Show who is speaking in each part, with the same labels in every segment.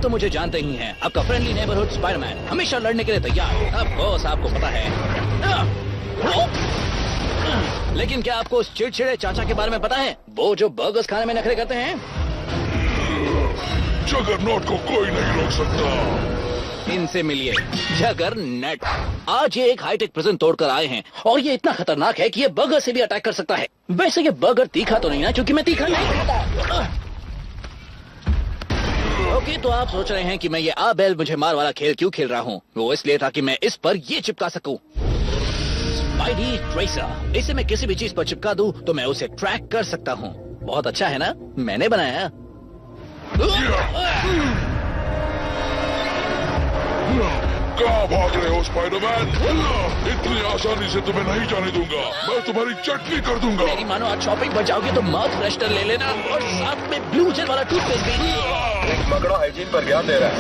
Speaker 1: आप तो मुझे जानते ही हैं, आपका फ्रेंडली नेबरहुड स्पाइडरमैन, हमेशा लड़ने के लिए तैयार। अब बॉस आपको पता है। लेकिन क्या आपको उस चिड़चिड़े चाचा के बारे में पता है, वो जो बर्गर्स खाने में नखरे करते हैं?
Speaker 2: जगरनॉट को कोई नहीं रोक सकता।
Speaker 1: इनसे मिलिए, जगरनॉट। आज ये एक हाईटेक प्रिजन तोड़कर आए हैं और ये इतना खतरनाक है कि ये बर्गर से भी अटैक कर सकता है। वैसे ये बर्गर तीखा तो नहीं ना, क्योंकि मैं तीखा नहीं खाता। ओके, तो आप सोच रहे हैं कि मैं ये आ बैल मुझे मार वाला खेल क्यों खेल रहा हूँ? वो इसलिए था कि मैं इस पर ये चिपका सकूं। Spidey tracer. इसे मैं किसी भी चीज पर चिपका दूं तो मैं उसे ट्रैक कर सकता हूँ। बहुत अच्छा है ना? मैंने बनाया।
Speaker 2: कहाँ भाग रहे हो स्पाइडरमैन? इतनी आसानी से तुम्हें नहीं जाने दूंगा। मैं तुम्हारी चटनी कर दूंगा।
Speaker 1: मेरी मानो आज शॉपिंग पर जाओगे तो माउथ फ्रेशनर ले लेना और साथ में ब्लू जेल वाला टूथपेस्ट भी।
Speaker 3: एक मगड़ा हाइजीन पर ध्यान दे रहा है।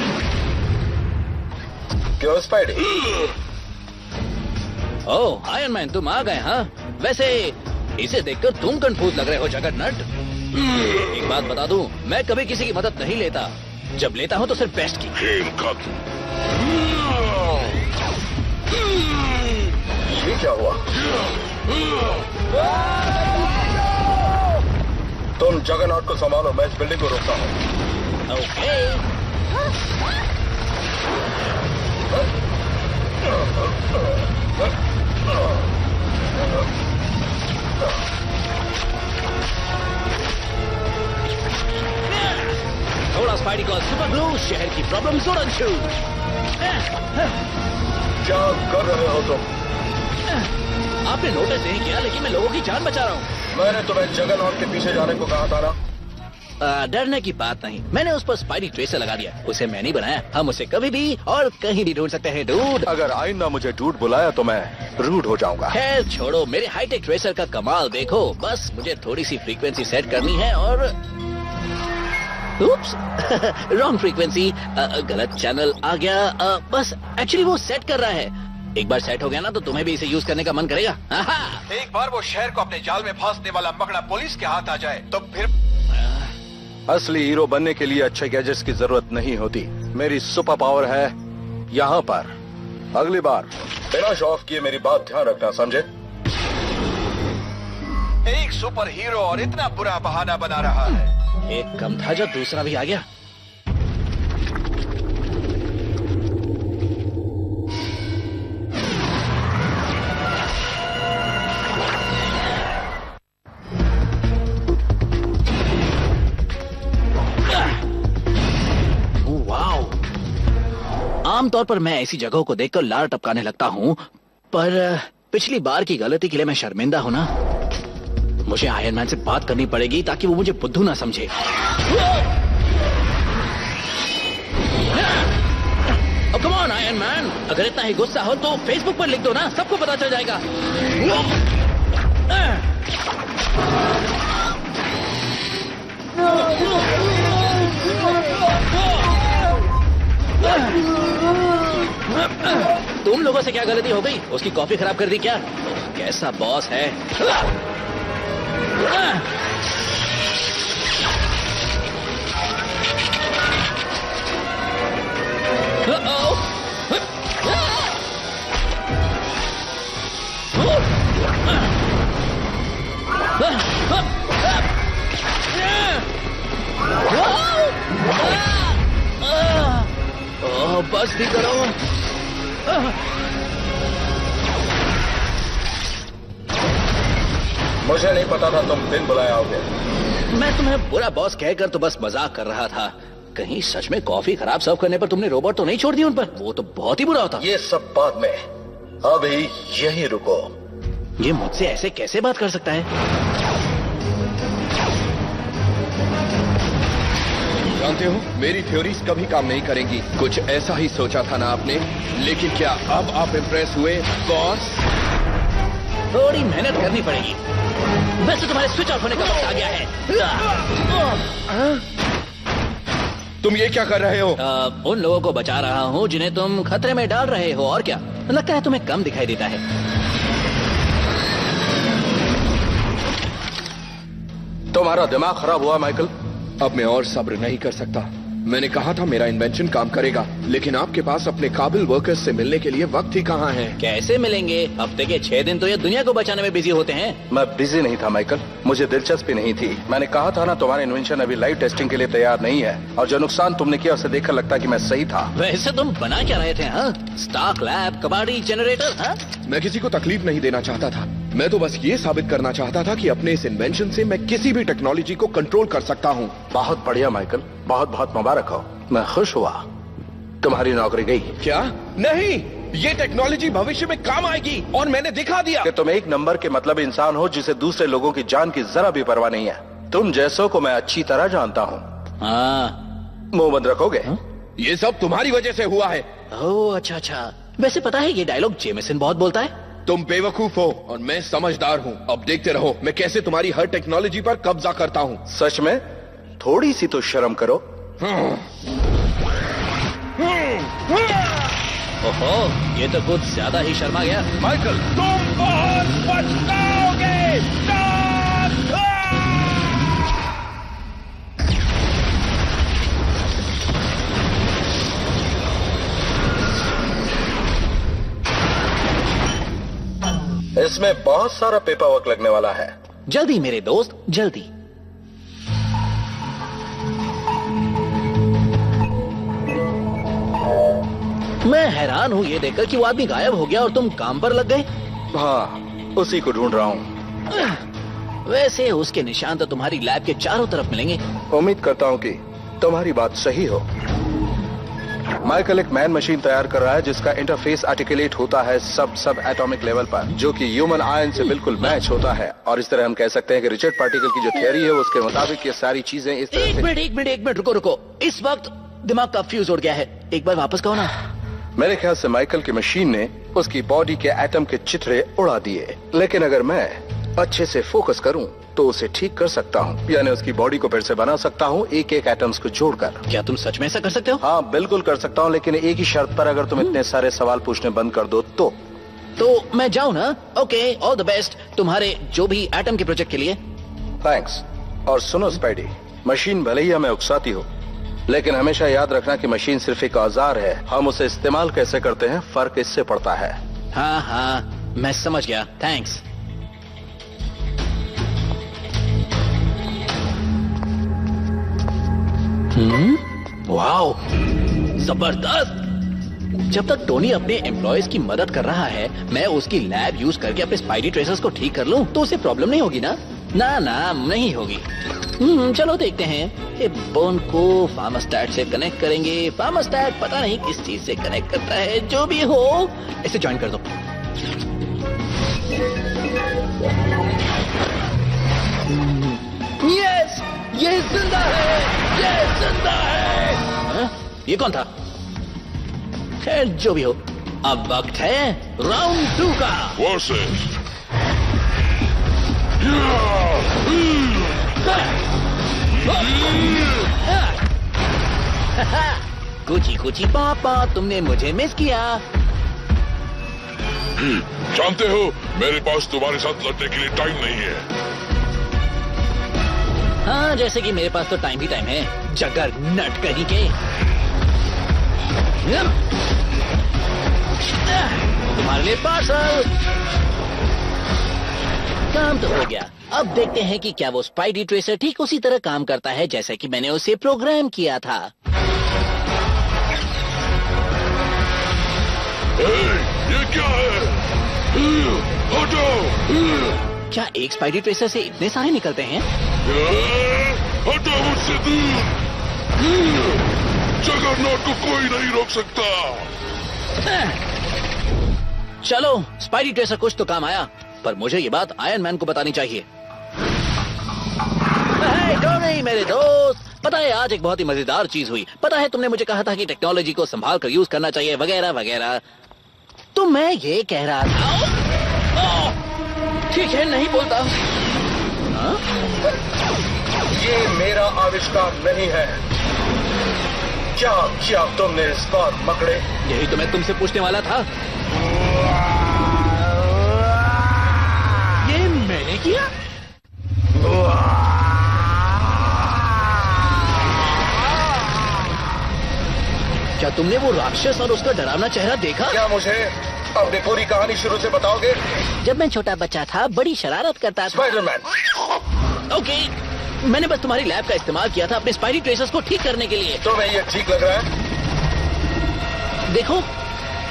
Speaker 3: क्यों स्पाइडी?
Speaker 1: ओह आयरन मैन, तुम आ गए हाँ? वैसे इसे देखकर तुम कंफ्यूज लग रहे हो जगरनॉट। एक बात बता दूं, मैं कभी किसी की मदद नहीं लेता। जब लेता हूं तो सिर्फ बेस्ट की।
Speaker 3: ये क्या हुआ? तुम जगरनॉट को संभालो, मैं इस बिल्डिंग को रोकता हूँ।
Speaker 1: ओके। थोड़ा स्पाइडी को सुपर ग्लू, शहर की प्रॉब्लम जोड़न छू।
Speaker 3: क्या कर रहे हो तुम?
Speaker 1: आपने नोटिस नहीं किया, लेकिन मैं लोगों की जान बचा रहा हूँ।
Speaker 3: मैंने तुम्हें जगरनॉट के पीछे जाने को कहा था ना?
Speaker 1: डरने की बात नहीं, मैंने उस पर स्पाइडी ट्रेसर लगा दिया। उसे मैं नहीं बनाया। हम उसे कभी भी और कहीं भी ढूंढ सकते हैं डूड।
Speaker 3: अगर आइंदा मुझे डूड बुलाया तो मैं रूड हो जाऊंगा।
Speaker 1: खैर छोड़ो, मेरे हाईटेक ट्रेसर का कमाल देखो। बस मुझे थोड़ी सी फ्रीक्वेंसी सेट करनी है और उप्स, रॉन्ग फ्रीक्वेंसी, गलत चैनल आ गया। बस एक्चुअली वो सेट कर रहा है। एक बार सेट हो गया ना तो तुम्हें भी इसे यूज करने का मन करेगा।
Speaker 4: एक बार वो शहर को अपने जाल में फांसने वाला मगड़ा पुलिस के हाथ आ जाए तो फिर
Speaker 3: असली हीरो बनने के लिए अच्छे गैजेट्स की जरूरत नहीं होती। मेरी सुपर पावर है यहाँ पर। अगली बार बिना शो ऑफ किए मेरी बात ध्यान रखना, समझे?
Speaker 4: एक सुपर हीरो और इतना बुरा बहाना बना रहा है।
Speaker 1: एक कम था जो दूसरा भी आ गया। आमतौर पर मैं ऐसी जगहों को देखकर लार टपकाने लगता हूँ, पर पिछली बार की गलती के लिए मैं शर्मिंदा हूँ ना। मुझे आयरन मैन से बात करनी पड़ेगी ताकि वो मुझे बुद्धू ना समझे। कम ऑन आयरन मैन, अगर इतना ही गुस्सा हो तो फेसबुक पर लिख दो ना, सबको पता चल जाएगा। तुम लोगों से क्या गलती हो गई? उसकी कॉफी खराब कर दी क्या? कैसा बॉस है। बस भी करो।
Speaker 3: मुझे नहीं पता था तुम दिन बुलाए आओगे।
Speaker 1: मैं तुम्हें बुरा बॉस कहकर तो बस मजाक कर रहा था। कहीं सच में कॉफी खराब सर्व करने पर तुमने रोबोट तो नहीं छोड़ दिया उन पर? वो तो बहुत ही बुरा होता।
Speaker 3: ये सब बाद में, अभी यहीं रुको।
Speaker 1: ये मुझसे ऐसे कैसे बात कर सकता है?
Speaker 5: जानते हो, मेरी थ्योरीज कभी काम नहीं करेंगी। कुछ ऐसा ही सोचा था ना आपने, लेकिन क्या अब आप इम्प्रेस हुए बॉस?
Speaker 1: थोड़ी मेहनत करनी पड़ेगी। वैसे तुम्हारे स्विच ऑफ होने का वक्त आ गया है।
Speaker 5: तुम ये क्या कर रहे हो?
Speaker 1: उन लोगों को बचा रहा हूँ जिन्हें तुम खतरे में डाल रहे हो। और क्या लगता है तुम्हें कम दिखाई देता है?
Speaker 3: तुम्हारा दिमाग खराब हुआ माइकल?
Speaker 5: अब मैं और सब्र नहीं कर सकता। मैंने कहा था मेरा इन्वेंशन काम करेगा, लेकिन आपके पास अपने काबिल वर्कर्स से मिलने के लिए वक्त ही कहाँ है?
Speaker 1: कैसे मिलेंगे? हफ्ते के 6 दिन तो ये दुनिया को बचाने में बिजी होते हैं।
Speaker 3: मैं बिजी नहीं था माइकल, मुझे दिलचस्पी नहीं थी। मैंने कहा था ना, तुम्हारा इन्वेंशन अभी लाइव टेस्टिंग के लिए तैयार नहीं है, और जो नुकसान तुमने किया उसे देखकर लगता है कि मैं सही था।
Speaker 1: वैसे तुम बना क्या रहे थे? हाँ, स्टाक लैब, कबाड़ी, जनरेटर। हाँ,
Speaker 5: मैं किसी को तकलीफ नहीं देना चाहता था। मैं तो बस ये साबित करना चाहता था कि अपने इस इन्वेंशन से मैं किसी भी टेक्नोलॉजी को कंट्रोल कर सकता हूँ।
Speaker 3: बहुत बढ़िया माइकल, बहुत बहुत मुबारक हो। मैं खुश हुआ। तुम्हारी नौकरी गई।
Speaker 5: क्या? नहीं, ये टेक्नोलॉजी भविष्य में काम आएगी और मैंने दिखा दिया
Speaker 3: कि तुम एक नंबर के मतलब इंसान हो जिसे दूसरे लोगों की जान की जरा भी परवाह नहीं है। तुम जैसों को मैं अच्छी तरह जानता हूँ।
Speaker 1: हाँ।
Speaker 3: मुंह बंद रखोगे?
Speaker 5: ये सब तुम्हारी वजह से हुआ है।
Speaker 1: ओह अच्छा अच्छा। वैसे पता है ये डायलॉग जेमिसन बहुत बोलता है।
Speaker 5: तुम बेवकूफ हो और मैं समझदार हूँ। अब देखते रहो मैं कैसे तुम्हारी हर टेक्नोलॉजी पर कब्जा करता हूँ।
Speaker 3: सच में? थोड़ी सी तो शर्म करो।
Speaker 1: ओहो, ये तो कुछ ज्यादा ही शर्मा गया।
Speaker 3: माइकल, तुम बहुत पछताओगे। इसमें बहुत सारा पेपर वर्क लगने वाला है।
Speaker 1: जल्दी मेरे दोस्त, जल्दी। मैं हैरान हूँ ये देखकर कि वो आदमी गायब हो गया और तुम काम पर लग गए।
Speaker 3: हाँ, उसी को ढूंढ रहा हूँ।
Speaker 1: वैसे उसके निशान तो तुम्हारी लैब के चारों तरफ मिलेंगे।
Speaker 3: उम्मीद करता हूँ कि तुम्हारी बात सही हो। माइकल एक मैन मशीन तैयार कर रहा है जिसका इंटरफेस आर्टिकुलेट होता है सब एटॉमिक लेवल पर, जो कि ह्यूमन आयन से बिल्कुल मैच होता है। और इस तरह हम कह सकते हैं कि रिचर्ड पार्टिकल की जो थियरी है उसके मुताबिक ये सारी चीजें इस तरह से।
Speaker 1: एक मिनट रुको। इस वक्त दिमाग का फ्यूज उड़ गया है। एक बार वापस कहो ना।
Speaker 3: मेरे ख्याल से माइकल की मशीन ने उसकी बॉडी के एटम के चित्रे उड़ा दिए, लेकिन अगर मैं अच्छे से फोकस करूं तो उसे ठीक कर सकता हूं, यानी उसकी बॉडी को फिर से बना सकता हूं एक एक एटम्स को जोड़कर।
Speaker 1: क्या तुम सच में ऐसा कर सकते हो?
Speaker 3: हाँ बिल्कुल कर सकता हूं, लेकिन एक ही शर्त पर, अगर तुम इतने सारे सवाल पूछने बंद कर दो तो
Speaker 1: मैं जाऊं ना? ओके, ऑल द बेस्ट तुम्हारे जो भी एटम के प्रोजेक्ट के लिए।
Speaker 3: थैंक्स। और सुनो स्पाइडी, मशीन भले ही हमें उकसाती हो, लेकिन हमेशा याद रखना कि मशीन सिर्फ एक औजार है। हम उसे इस्तेमाल कैसे करते हैं फर्क इससे पड़ता है।
Speaker 1: हाँ, मैं समझ गया। थैंक्स। वाओ, जबरदस्त। जब तक टोनी अपने एम्प्लॉयज की मदद कर रहा है, मैं उसकी लैब यूज करके अपने स्पाइडी ट्रेसर्स को ठीक कर लूं तो उसे प्रॉब्लम नहीं होगी ना? ना नहीं होगी। चलो देखते हैं। बोन को फार्मास्टैट से कनेक्ट करेंगे। फार्मास्टैट पता नहीं किस चीज से कनेक्ट करता है। जो भी हो, इसे ज्वाइन कर दो। यस, ये जिंदा है। ये कौन था? खैर जो भी हो, अब वक्त है राउंड 2 का। कुची पापा, तुमने मुझे मिस किया।
Speaker 2: जानते हो, मेरे पास तुम्हारे साथ लड़ने के लिए टाइम नहीं है।
Speaker 1: हाँ, जैसे कि मेरे पास तो टाइम ही टाइम है। जगर नट कहीं के। तुम्हारे लिए पार्सल। काम तो हो गया। अब देखते हैं कि क्या वो स्पाइडी ट्रेसर ठीक उसी तरह काम करता है जैसे कि मैंने उसे प्रोग्राम किया था।
Speaker 2: ये क्या है? हटो!
Speaker 1: क्या एक स्पाइडी ट्रेसर से इतने सारे निकलते हैं?
Speaker 2: हटो मुझसे दूर! जगरनॉट को कोई नहीं रोक सकता।
Speaker 1: चलो, स्पाइडी ट्रेसर कुछ तो काम आया, पर मुझे ये बात आयरन मैन को बतानी चाहिए। नहीं मेरे दोस्त, पता है आज एक बहुत ही मजेदार चीज हुई। पता है तुमने मुझे कहा था कि टेक्नोलॉजी को संभाल कर यूज करना चाहिए वगैरह वगैरह, तो मैं ये कह रहा था। ठीक है, नहीं बोलता।
Speaker 3: ये मेरा आविष्कार नहीं है। क्या किया तुमने इस बार मकड़े?
Speaker 1: यही तो मैं तुमसे पूछने वाला था। ये मैंने किया? क्या तुमने वो राक्षस और उसका डरावना चेहरा देखा?
Speaker 3: क्या मुझे अपनी पूरी कहानी शुरू से बताओगे?
Speaker 1: जब मैं छोटा बच्चा था बड़ी शरारत करता था।
Speaker 3: स्पाइडरमैन,
Speaker 1: ओके, मैंने बस तुम्हारी लैब का इस्तेमाल किया था अपने स्पाइडी ट्रेसर्स को ठीक करने के लिए।
Speaker 3: तुम्हें ये ठीक लग रहा है?
Speaker 1: देखो,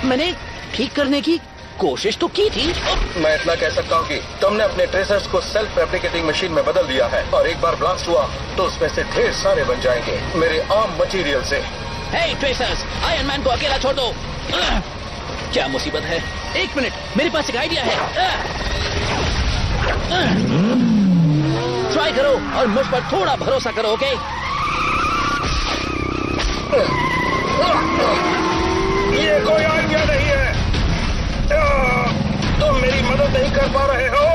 Speaker 1: मैंने ठीक करने की कोशिश तो की थी।
Speaker 3: मैं इतना कह सकता हूँ कि तुमने अपने ट्रेसर्स को सेल्फ रेप्लिकेटिंग मशीन में बदल दिया है और एक बार ब्लास्ट हुआ तो उसमें से ढेर सारे बन जाएंगे मेरे आम मटेरियल से।
Speaker 1: हे ट्रेसर्स, आयरन मैन को अकेला छोड़ दो। क्या मुसीबत है? एक मिनट, मेरे पास एक आइडिया है। ट्राई करो और मुझ पर थोड़ा भरोसा करो, ओके?
Speaker 3: ये कोई आइडिया नहीं है। तुम मेरी मदद नहीं कर पा रहे हो।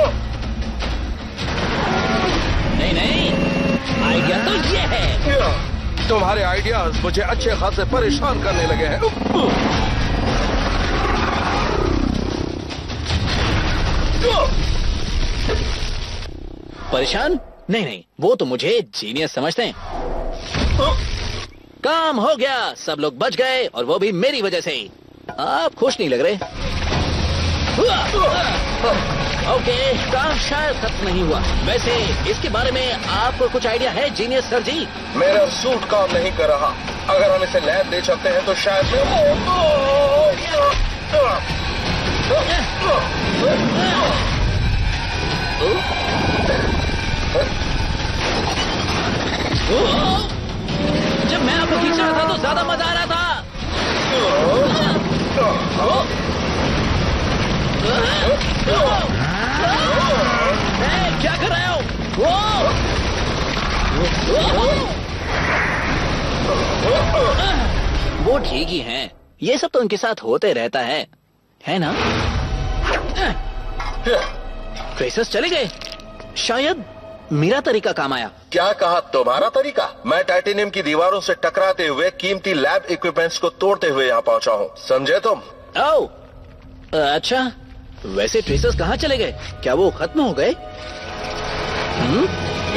Speaker 1: नहीं, आइडिया तो ये है।
Speaker 3: तुम्हारे आइडियाज मुझे अच्छे खासे परेशान करने लगे हैं।
Speaker 1: परेशान? नहीं, वो तो मुझे जीनियस समझते हैं। काम हो गया, सब लोग बच गए और वो भी मेरी वजह से। आप खुश नहीं लग रहे। ओके, काम शायद खत्म नहीं हुआ। वैसे इसके बारे में आपको कुछ आइडिया है जीनियस सर जी?
Speaker 3: मेरा सूट काम नहीं कर रहा। अगर हम इसे लैब ले चलते हैं तो शायद
Speaker 1: जब मैं आपको खींच रहा था तो ज्यादा मजा आ रहा था। क्या कर रहे हो? वो ठीक ही हैं। ये सब तो उनके साथ होते रहता है ना? ट्रेसर्स चले गए। शायद मेरा तरीका काम आया।
Speaker 3: क्या कहा तुम्हारा तरीका? मैं टाइटेनियम की दीवारों से टकराते हुए कीमती लैब इक्विपमेंट्स को तोड़ते हुए यहाँ पहुँचा हूँ, समझे तुम?
Speaker 1: ओह, अच्छा। वैसे ट्रेसर्स कहाँ चले गए? क्या वो खत्म हो गए?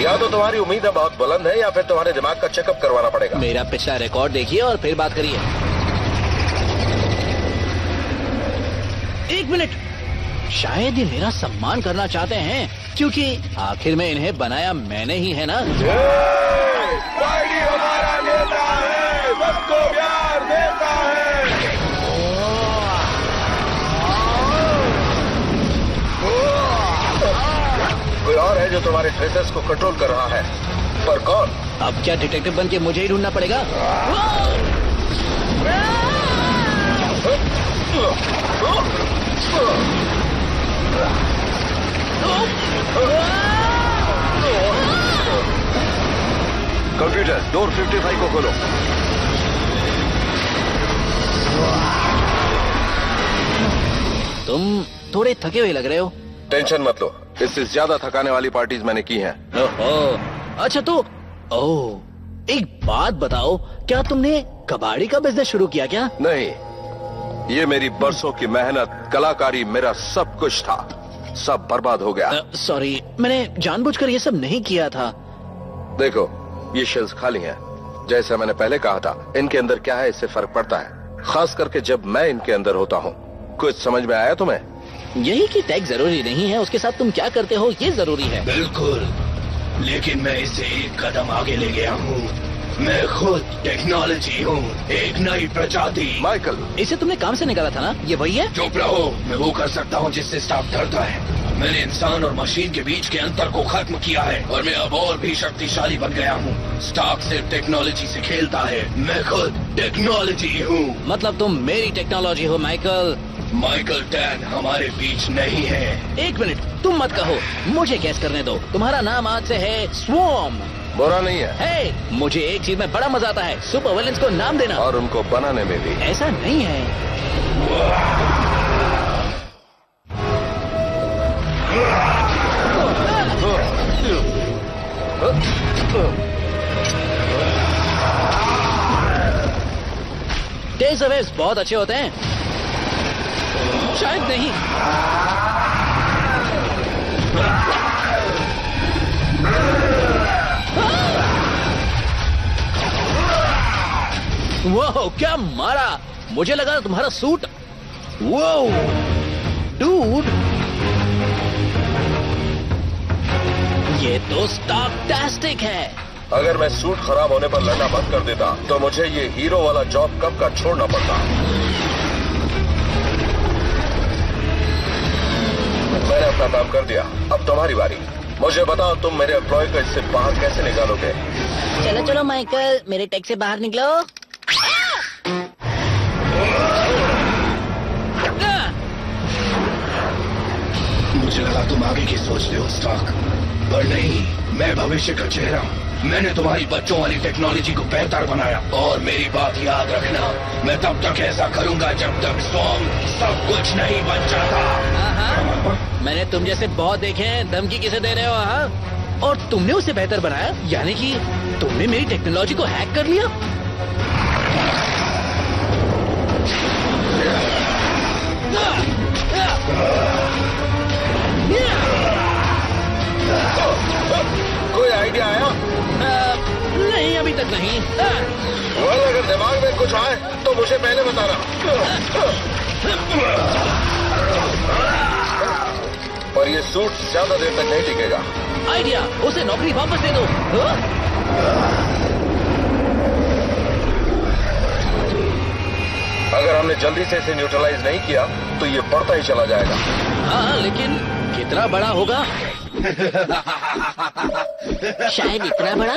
Speaker 3: या तो तुम्हारी उम्मीदें बहुत बुलंद है या फिर तुम्हारे दिमाग का चेकअप करवाना पड़ेगा।
Speaker 1: मेरा पिछला रिकॉर्ड देखिए और फिर बात करिए। एक मिनट, शायद ये मेरा सम्मान करना चाहते हैं क्योंकि आखिर में इन्हें बनाया मैंने ही है ना।
Speaker 3: स्पाइडी हमारा नेता है, सबको प्यार देता है। कोई और है जो तुम्हारे ट्रेसर्स को कंट्रोल कर रहा है, पर कौन?
Speaker 1: अब क्या डिटेक्टिव बन के मुझे ही ढूंढना पड़ेगा?
Speaker 3: कंप्यूटर, डोर 55 को खोलो।
Speaker 1: तुम थोड़े थके हुए लग रहे हो।
Speaker 3: टेंशन मत लो, इससे ज्यादा थकाने वाली पार्टीज मैंने की हैं।
Speaker 1: ओहो, अच्छा तो एक बात बताओ, क्या तुमने कबाड़ी का बिजनेस शुरू किया क्या?
Speaker 3: नहीं, ये मेरी बरसों की मेहनत, कलाकारी, मेरा सब कुछ था, सब बर्बाद हो गया।
Speaker 1: सॉरी, मैंने जानबूझकर ये सब नहीं किया था।
Speaker 3: देखो, ये शेल्स खाली हैं। जैसा मैंने पहले कहा था, इनके अंदर क्या है इससे फर्क पड़ता है, खास करके जब मैं इनके अंदर होता हूँ। कुछ समझ में आया तुम्हें?
Speaker 1: यही कि टैग जरूरी नहीं है, उसके साथ तुम क्या करते हो ये जरूरी है।
Speaker 6: बिल्कुल, लेकिन मैं इसे एक कदम आगे ले गया हूँ। मैं खुद टेक्नोलॉजी हूँ, एक नई प्रजाति।
Speaker 3: माइकल,
Speaker 1: इसे तुमने काम से निकाला था ना? ये वही है?
Speaker 6: चुप रहो, मैं वो कर सकता हूँ जिससे स्टाफ डरता है। मैंने इंसान और मशीन के बीच के अंतर को खत्म किया है और मैं अब और भी शक्तिशाली बन गया हूँ। स्टाफ सिर्फ टेक्नोलॉजी से खेलता है, मैं खुद टेक्नोलॉजी हूँ।
Speaker 1: मतलब तुम मेरी टेक्नोलॉजी हो माइकल?
Speaker 6: माइकल टैन हमारे बीच नहीं है।
Speaker 1: एक मिनट, तुम मत कहो, मुझे गैस करने दो। तुम्हारा नाम आज से है स्वॉर्म।
Speaker 3: बुरा नहीं है।
Speaker 1: हे, मुझे एक चीज में बड़ा मजा आता है, सुपर विलेंस को नाम देना
Speaker 3: और उनको बनाने में भी।
Speaker 1: ऐसा नहीं है। टेजर वेव्स बहुत अच्छे होते हैं। शायद नहीं। वो क्या मारा, मुझे लगा तुम्हारा सूट। वो डूड, ये तो स्टारटास्टिक है।
Speaker 3: अगर मैं सूट खराब होने पर लड़ना बंद कर देता तो मुझे ये हीरो वाला जॉब कब का छोड़ना पड़ता। मैंने अपना काम कर दिया, अब तुम्हारी बारी। मुझे बताओ तुम मेरे एम्प्लॉय को इससे बाहर कैसे निकालोगे?
Speaker 1: चलो चलो माइकल, मेरे टैग से बाहर निकलो।
Speaker 6: मुझे लगा तुम आगे की सोचते हो स्टार्क, पर नहीं, मैं भविष्य का चेहरा हूँ। मैंने तुम्हारी बच्चों वाली टेक्नोलॉजी को बेहतर बनाया, और मेरी बात याद रखना, मैं तब तक ऐसा करूंगा जब तक स्टॉर्म सब कुछ नहीं बन जाता।
Speaker 1: मैंने तुम जैसे बहुत देखे हैं, धमकी किसे दे रहे हो? हाँ, और तुमने उसे बेहतर बनाया, यानी कि तुमने मेरी टेक्नोलॉजी को हैक कर लिया।
Speaker 3: कोई आइडिया आया?
Speaker 1: नहीं, अभी तक नहीं।
Speaker 3: वेल, अगर दिमाग में कुछ आए तो मुझे पहले बताना। पर ये सूट ज्यादा देर तक नहीं टिकेगा।
Speaker 1: आइडिया, उसे नौकरी वापस दे दो।
Speaker 3: अगर हमने जल्दी से इसे न्यूट्रलाइज नहीं किया तो ये बढ़ता ही चला जाएगा।
Speaker 1: हाँ, लेकिन कितना बड़ा होगा? शायद इतना बड़ा।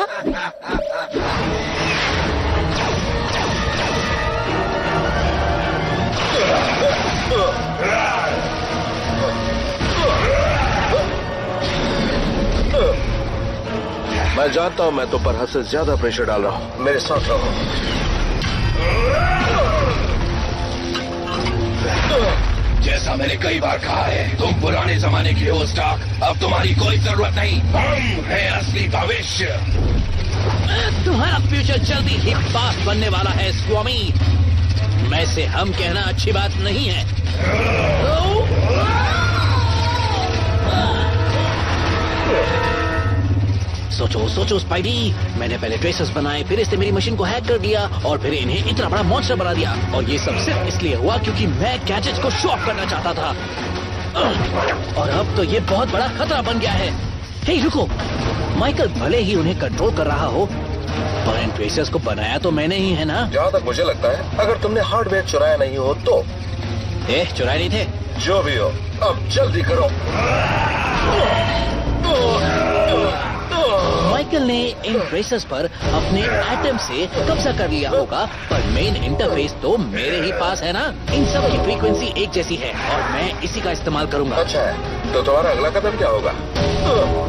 Speaker 3: मैं जानता हूँ मैं तो पर हद से ज्यादा प्रेशर डाल रहा हूँ। मेरे साथ रहो।
Speaker 6: जैसा मैंने कई बार कहा है, तुम पुराने जमाने के हो स्टार्क, अब तुम्हारी कोई जरूरत नहीं। हम है असली भविष्य।
Speaker 1: तुम्हारा फ्यूचर जल्दी ही पास्ट बनने वाला है स्वामी। मैं से हम कहना अच्छी बात नहीं है। सोचो सोचो स्पाइडी, मैंने पहले ट्रेसर्स बनाए, फिर इसने मेरी मशीन को हैक कर दिया, और फिर इन्हें इतना बड़ा मॉन्स्टर बना दिया। और ये सब सिर्फ इसलिए हुआ क्योंकि मैं गैजेट्स को शो ऑफ करना चाहता था। और अब तो ये बहुत बड़ा खतरा बन गया है। हे रुको, माइकल भले ही उन्हें कंट्रोल कर रहा हो, पर इन ट्रेसर्स को बनाया तो मैंने ही है ना।
Speaker 3: जहाँ तक मुझे लगता है, अगर तुमने हार्डवेयर चुराया नहीं हो तो।
Speaker 1: चुराए नहीं थे?
Speaker 3: जो भी हो, अब जल्दी करो।
Speaker 1: माइकल ने इन ट्रेसर्स पर अपने एटम से कब्जा कर लिया होगा, पर मेन इंटरफेस तो मेरे ही पास है ना। इन सब की फ्रीक्वेंसी एक जैसी है और मैं इसी का इस्तेमाल करूंगा।
Speaker 3: अच्छा है, तो तुम्हारा अगला कदम क्या होगा?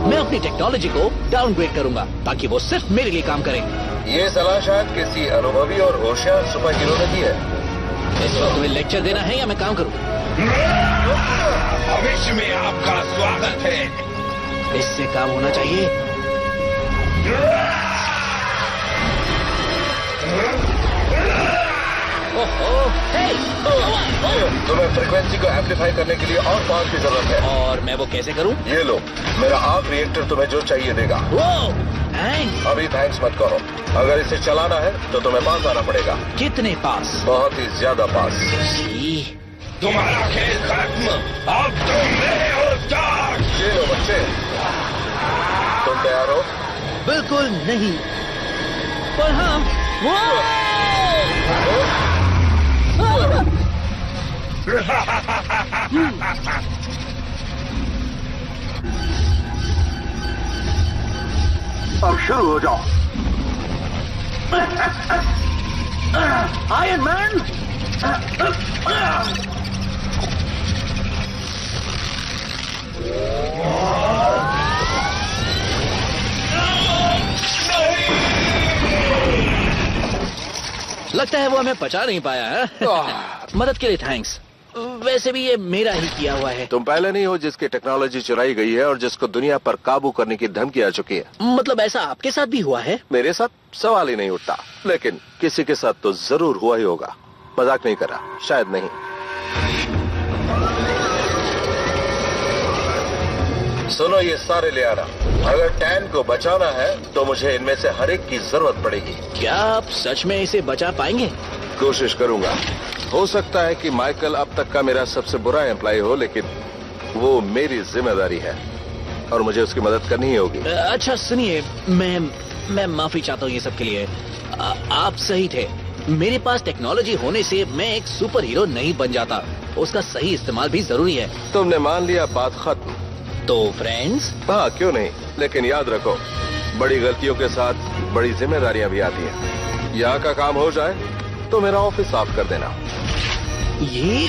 Speaker 1: मैं अपनी टेक्नोलॉजी को डाउनग्रेड करूंगा ताकि वो सिर्फ मेरे लिए काम करे।
Speaker 3: ये सलाह शायद किसी अनुभवी और होशियार सुपर हीरो ने दी है।
Speaker 1: इस वक्त तुम्हें लेक्चर देना है या मैं काम करूं?
Speaker 6: भविष्य में आपका स्वागत है।
Speaker 1: इससे काम होना चाहिए।
Speaker 3: तुम्हें फ्रीक्वेंसी को एम्पलीफाई करने के लिए और पावर की जरूरत है।
Speaker 1: और मैं वो कैसे करूं?
Speaker 3: ये लो, मेरा आर्क रिएक्टर तुम्हें जो चाहिए देगा।
Speaker 1: थैंक्स।
Speaker 3: अभी थैंक्स मत करो, अगर इसे चलाना है तो तुम्हें पास आना पड़ेगा।
Speaker 1: कितने पास?
Speaker 3: बहुत ही ज्यादा पास।
Speaker 6: तुम्हारा खेल खत्म, अब तुम मेरे हो स्टार्क।
Speaker 3: ये लो बच्चे, तुम तैयार हो?
Speaker 1: बिल्कुल नहीं, पर हम
Speaker 3: अब शुरू हो जाओ।
Speaker 1: Iron man. लगता है वो हमें बचा नहीं पाया है। मदद के लिए थैंक्स। वैसे भी ये मेरा ही किया हुआ है।
Speaker 3: तुम पहले नहीं हो जिसकी टेक्नोलॉजी चुराई गई है और जिसको दुनिया पर काबू करने की धमकी आ चुकी है।
Speaker 1: मतलब ऐसा आपके साथ भी हुआ है?
Speaker 3: मेरे साथ सवाल ही नहीं उठता, लेकिन किसी के साथ तो जरूर हुआ ही होगा। मजाक नहीं कर रहा, शायद नहीं। सुनो, ये सारे ले आना। अगर टैन को बचाना है तो मुझे इनमें से हर एक की जरूरत पड़ेगी।
Speaker 1: क्या आप सच में इसे बचा पाएंगे?
Speaker 3: कोशिश करूंगा। हो सकता है कि माइकल अब तक का मेरा सबसे बुरा एम्प्लॉय हो, लेकिन वो मेरी जिम्मेदारी है और मुझे उसकी मदद करनी ही होगी।
Speaker 1: अच्छा सुनिए, मैं माफी चाहता हूँ ये सब के लिए। आप सही थे। मेरे पास टेक्नोलॉजी होने से मैं एक सुपर हीरो नहीं बन जाता। उसका सही इस्तेमाल भी जरूरी है।
Speaker 3: तुमने मान लिया, बात खत्म।
Speaker 1: तो फ्रेंड्स?
Speaker 3: हाँ, क्यों नहीं, लेकिन याद रखो, बड़ी गलतियों के साथ बड़ी जिम्मेदारियां भी आती हैं। यहाँ का काम हो जाए तो मेरा ऑफिस साफ कर देना।
Speaker 1: ये